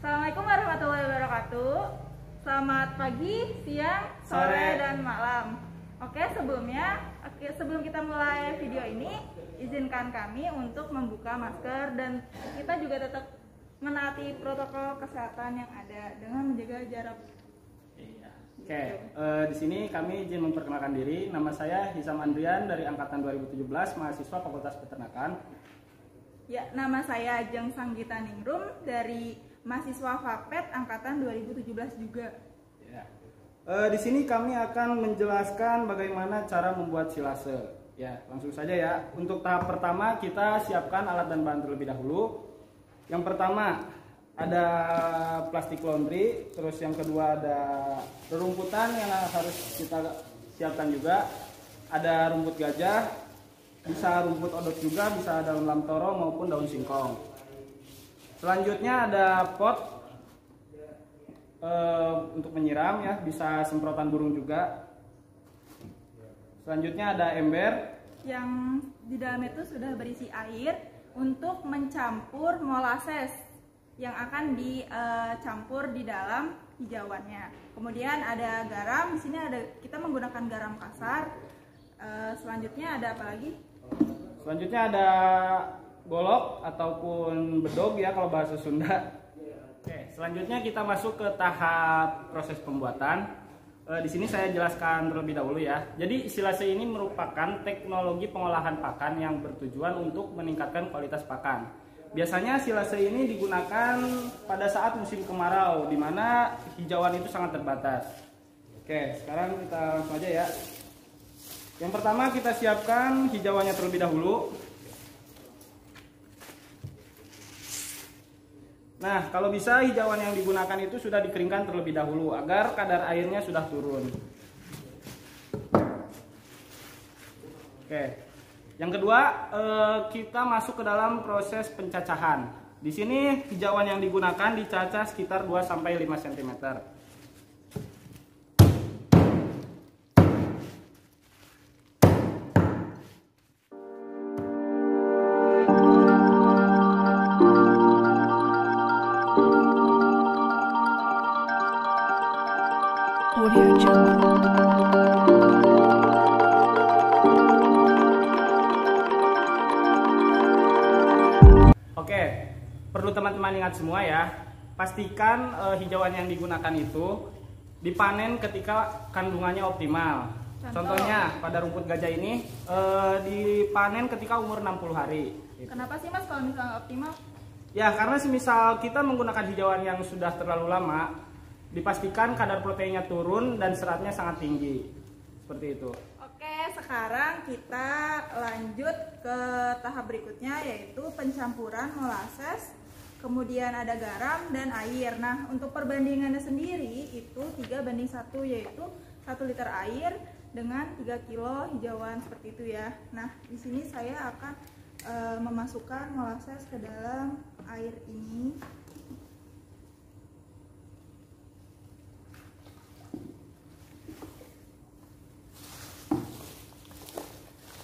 Assalamualaikum warahmatullahi wabarakatuh. Selamat pagi, siang, sore, dan malam. Sebelum kita mulai video ini, izinkan kami untuk membuka masker dan kita juga tetap menaati protokol kesehatan yang ada dengan menjaga jarak. Di sini kami izin memperkenalkan diri. Nama saya Hisam Andrian dari angkatan 2017, mahasiswa Fakultas Peternakan. Ya, nama saya Jeng Sanggita Ningrum dari mahasiswa Fapet angkatan 2017 juga. Ya. Di sini kami akan menjelaskan bagaimana cara membuat silase. Ya, langsung saja ya. Untuk tahap pertama kita siapkan alat dan bahan terlebih dahulu. Yang pertama ada plastik laundry, terus yang kedua ada rerumputan yang harus kita siapkan juga. Ada rumput gajah, bisa rumput odot juga, bisa daun lamtoro maupun daun singkong. Selanjutnya ada pot untuk menyiram ya, bisa semprotan burung juga. Selanjutnya ada ember yang di dalam itu sudah berisi air untuk mencampur molasses yang akan dicampur di dalam hijauannya. Kemudian ada garam, di sini kita menggunakan garam kasar. Selanjutnya ada apa lagi? Selanjutnya ada golok ataupun bedog ya kalau bahasa Sunda. Oke, selanjutnya kita masuk ke tahap proses pembuatan. Di sini saya jelaskan terlebih dahulu ya. Jadi silase ini merupakan teknologi pengolahan pakan yang bertujuan untuk meningkatkan kualitas pakan. Biasanya silase ini digunakan pada saat musim kemarau, di mana hijauan itu sangat terbatas. Oke, sekarang kita langsung aja ya. Yang pertama kita siapkan hijauannya terlebih dahulu. Nah, kalau bisa hijauan yang digunakan itu sudah dikeringkan terlebih dahulu agar kadar airnya sudah turun. Oke. Yang kedua, kita masuk ke dalam proses pencacahan. Di sini hijauan yang digunakan dicacah sekitar 2-5 cm. Oke, perlu teman-teman ingat semua ya. Pastikan hijauan yang digunakan itu dipanen ketika kandungannya optimal. Contohnya pada rumput gajah ini dipanen ketika umur 60 hari. Kenapa sih Mas kalau misalnya optimal? Ya, karena semisal kita menggunakan hijauan yang sudah terlalu lama, dipastikan kadar proteinnya turun dan seratnya sangat tinggi. Seperti itu. Oke, sekarang kita lanjut ke tahap berikutnya, yaitu pencampuran molasses. Kemudian ada garam dan air. Nah, untuk perbandingannya sendiri itu 3:1, yaitu 1 liter air dengan 3 kilo hijauan, seperti itu ya. Nah, di sini saya akan memasukkan molasses ke dalam air ini.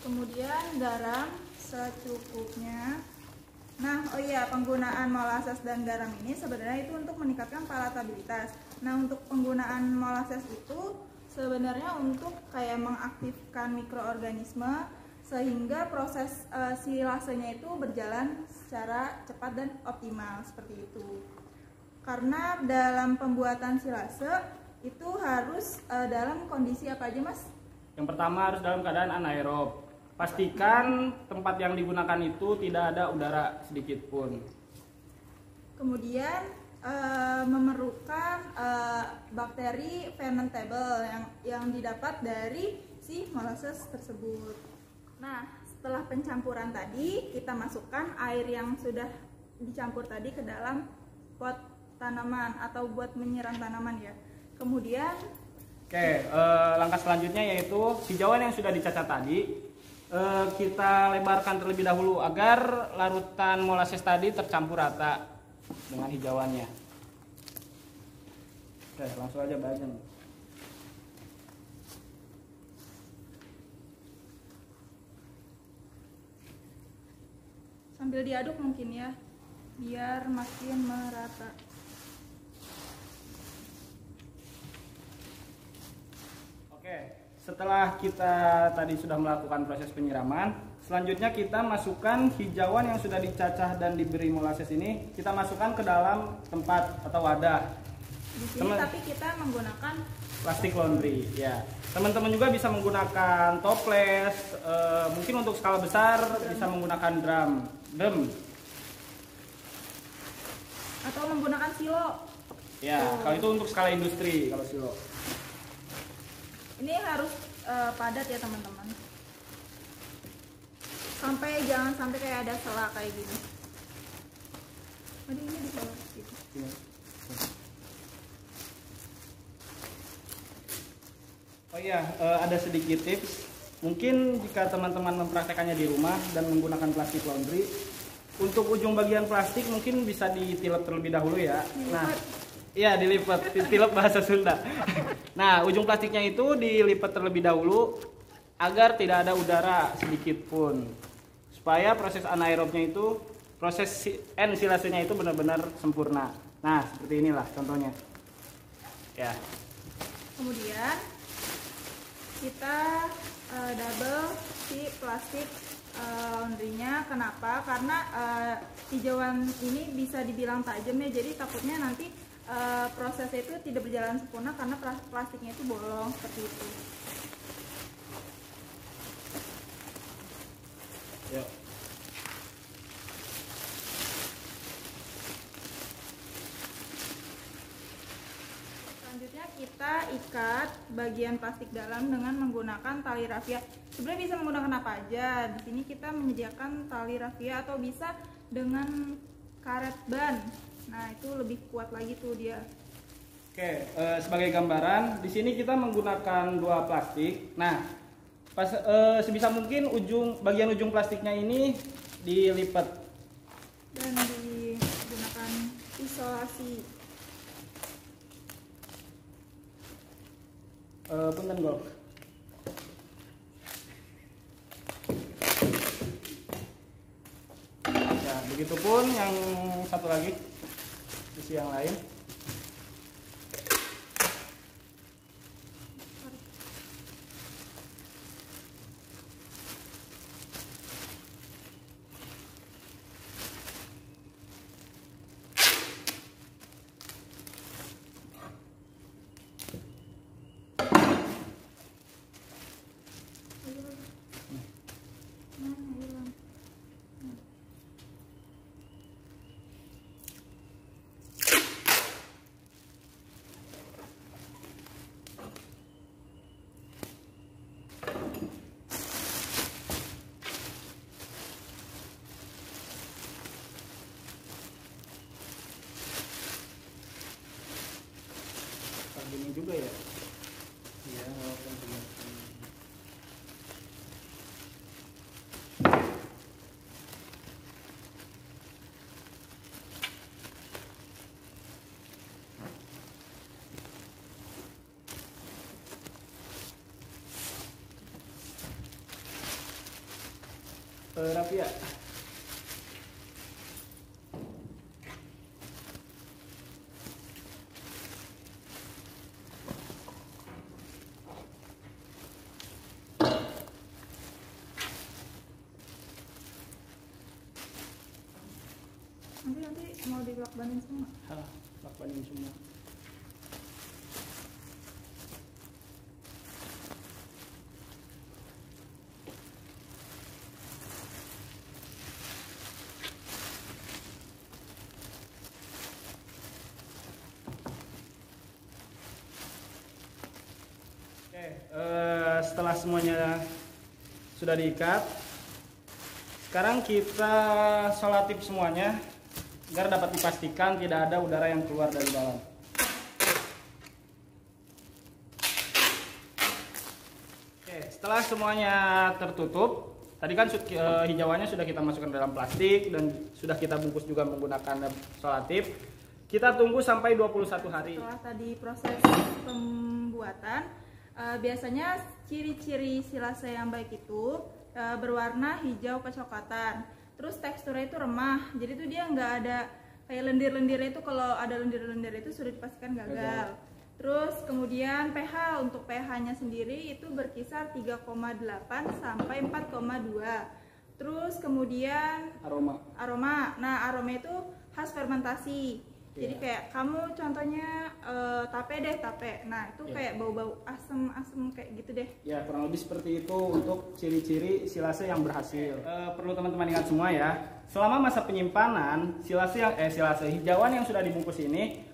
Kemudian garam secukupnya. Nah, oh iya, penggunaan molasses dan garam ini sebenarnya itu untuk meningkatkan palatabilitas. Nah, untuk penggunaan molasses itu sebenarnya untuk kayak mengaktifkan mikroorganisme sehingga proses silasenya itu berjalan secara cepat dan optimal, seperti itu. Karena dalam pembuatan silase itu harus dalam kondisi apa aja, Mas? Yang pertama harus dalam keadaan anaerob. Pastikan tempat yang digunakan itu tidak ada udara sedikit pun. Kemudian memerlukan bakteri fermentable yang didapat dari si molasses tersebut. Nah, setelah pencampuran tadi, kita masukkan air yang sudah dicampur tadi ke dalam pot tanaman atau buat menyiram tanaman ya. Kemudian langkah selanjutnya yaitu hijauan yang sudah dicacah tadi kita lebarkan terlebih dahulu agar larutan molasses tadi tercampur rata dengan hijauannya. Oke, langsung aja bajang. Sambil diaduk mungkin ya, biar makin merata. Oke, setelah kita tadi sudah melakukan proses penyiraman, selanjutnya kita masukkan hijauan yang sudah dicacah dan diberi molasses ini, kita masukkan ke dalam tempat atau wadah. Di sini tapi kita menggunakan plastik laundry, ya. Teman-teman juga bisa menggunakan toples, mungkin untuk skala besar bisa menggunakan drum, atau menggunakan silo. Ya, kalau itu untuk skala industri, kalau silo. Ini harus padat ya teman-teman. Jangan sampai kayak ada sela kayak gini. Ini di bawah gitu. Oh iya, ada sedikit tips. Mungkin jika teman-teman mempraktekannya di rumah dan menggunakan plastik laundry, untuk ujung bagian plastik mungkin bisa ditilep terlebih dahulu ya. Nah, iya dilipat, tilep bahasa Sunda. Nah, ujung plastiknya itu dilipat terlebih dahulu agar tidak ada udara sedikit pun, supaya proses anaerobnya itu, proses ensilasenya itu benar-benar sempurna. Nah, seperti inilah contohnya. Ya. Kemudian kita double si plastik laundrynya. Kenapa? Karena hijauan ini bisa dibilang tajam ya, jadi takutnya nanti prosesnya itu tidak berjalan sempurna karena plastiknya itu bolong seperti itu. Yuk. Selanjutnya kita ikat bagian plastik dalam dengan menggunakan tali rafia. Sebenarnya bisa menggunakan apa aja. Di sini kita menyediakan tali rafia atau bisa dengan karet ban. Nah, itu lebih kuat lagi tuh dia. Oke, sebagai gambaran, di sini kita menggunakan 2 plastik. Nah, sebisa mungkin bagian ujung plastiknya ini dilipat dan digunakan isolasi. Punten Gol. Nah, begitupun yang satu lagi, sisi yang lain. Gini juga ya. Iya, walaupun cuma rapi ya. Nanti mau dilakbanin semua. Lakbanin semua. Oke, setelah semuanya sudah diikat, sekarang kita selatip semuanya agar dapat dipastikan tidak ada udara yang keluar dari dalam. Oke, setelah semuanya tertutup, tadi kan hijauannya sudah kita masukkan dalam plastik dan sudah kita bungkus juga menggunakan selatip. Kita tunggu sampai 21 hari. Setelah tadi proses pembuatan, biasanya ciri-ciri silase yang baik itu berwarna hijau kecoklatan. Terus teksturnya itu remah, jadi tuh dia nggak ada kayak lendir-lendirnya itu. Kalau ada lendir-lendir itu sudah dipastikan gagal. Terus kemudian pH, untuk pH-nya sendiri itu berkisar 3,8 sampai 4,2. Terus kemudian aroma. Nah, aroma itu khas fermentasi. Jadi kayak kamu contohnya tape. Nah, itu kayak bau-bau asem-asem kayak gitu deh. Ya, kurang lebih seperti itu untuk ciri-ciri silase yang berhasil. Perlu teman-teman ingat semua ya. Selama masa penyimpanan, silase hijauan yang sudah dibungkus ini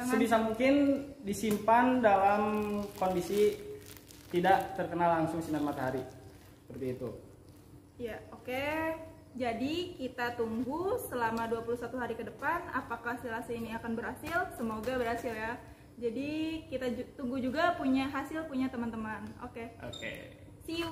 sebisa mungkin disimpan dalam kondisi tidak terkena langsung sinar matahari. Seperti itu. Ya, oke. Jadi kita tunggu selama 21 hari ke depan apakah silase ini akan berhasil. Semoga berhasil ya. Jadi kita tunggu juga punya hasil punya teman-teman. Oke. Oke. See you.